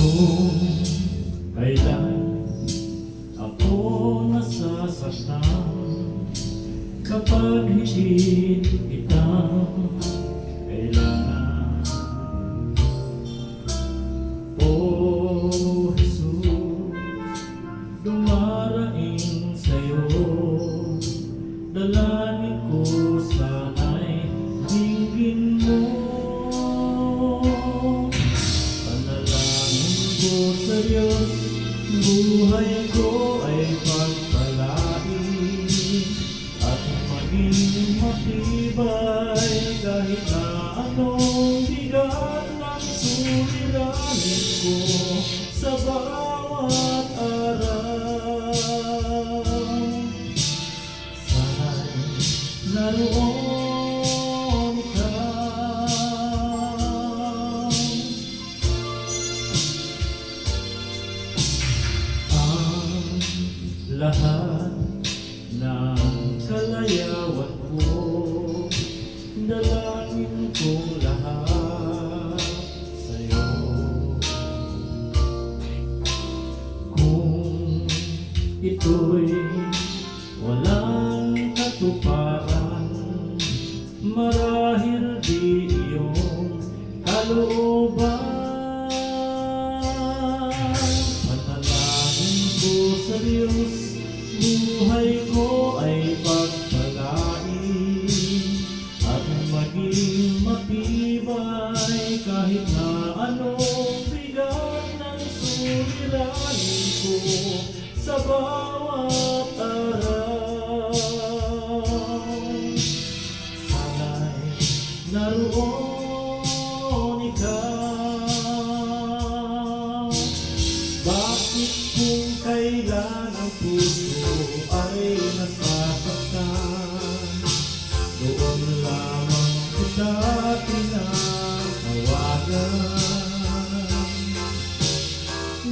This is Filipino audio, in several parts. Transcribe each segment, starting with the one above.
Kung kailan ako nasasaktan, kapag higit kitang kailangan. O Jesus, dumaraing sa'yo, dalangin ko sana'y dinggin mo. Panalangin ko sa Diyos, buhay ko ay pagpalain at maging matibay kahit na anong bigat ng suliranin ko sa bawat araw. Sana'y naroon ikaw. Ang lahat ng kalayawan ko, dalangin kong lahat sa'yo. Kung ito'y walang katuparan, marahil di iyong kalooban. Panalangin ko sa Diyos, buhay ko ay pagpalain at maging matibay kahit na anong bigat ng suliranin ko sa bawat araw. Sana'y naroon ikaw. Bakit kung kailan ang puso ay nasasaktan, doon lamang kita tinatawagan?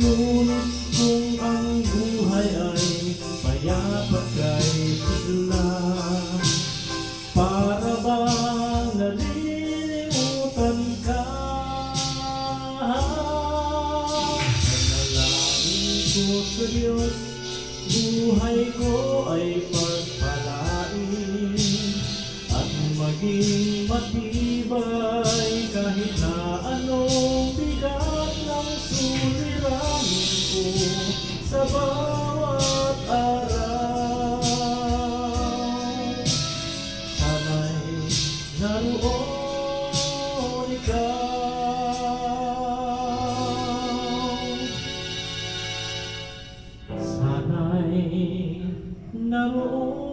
Ngunit kung ang buhay ay payapat kay sigla, para bang nalilimutan ka? Panalangin ko sa Diyos, buhay ko ay pagpalain at maging matibay kahit na anong bigat ng suliranin ko sa bawat araw. Sana'y naroon ikaw. Sana'y naroon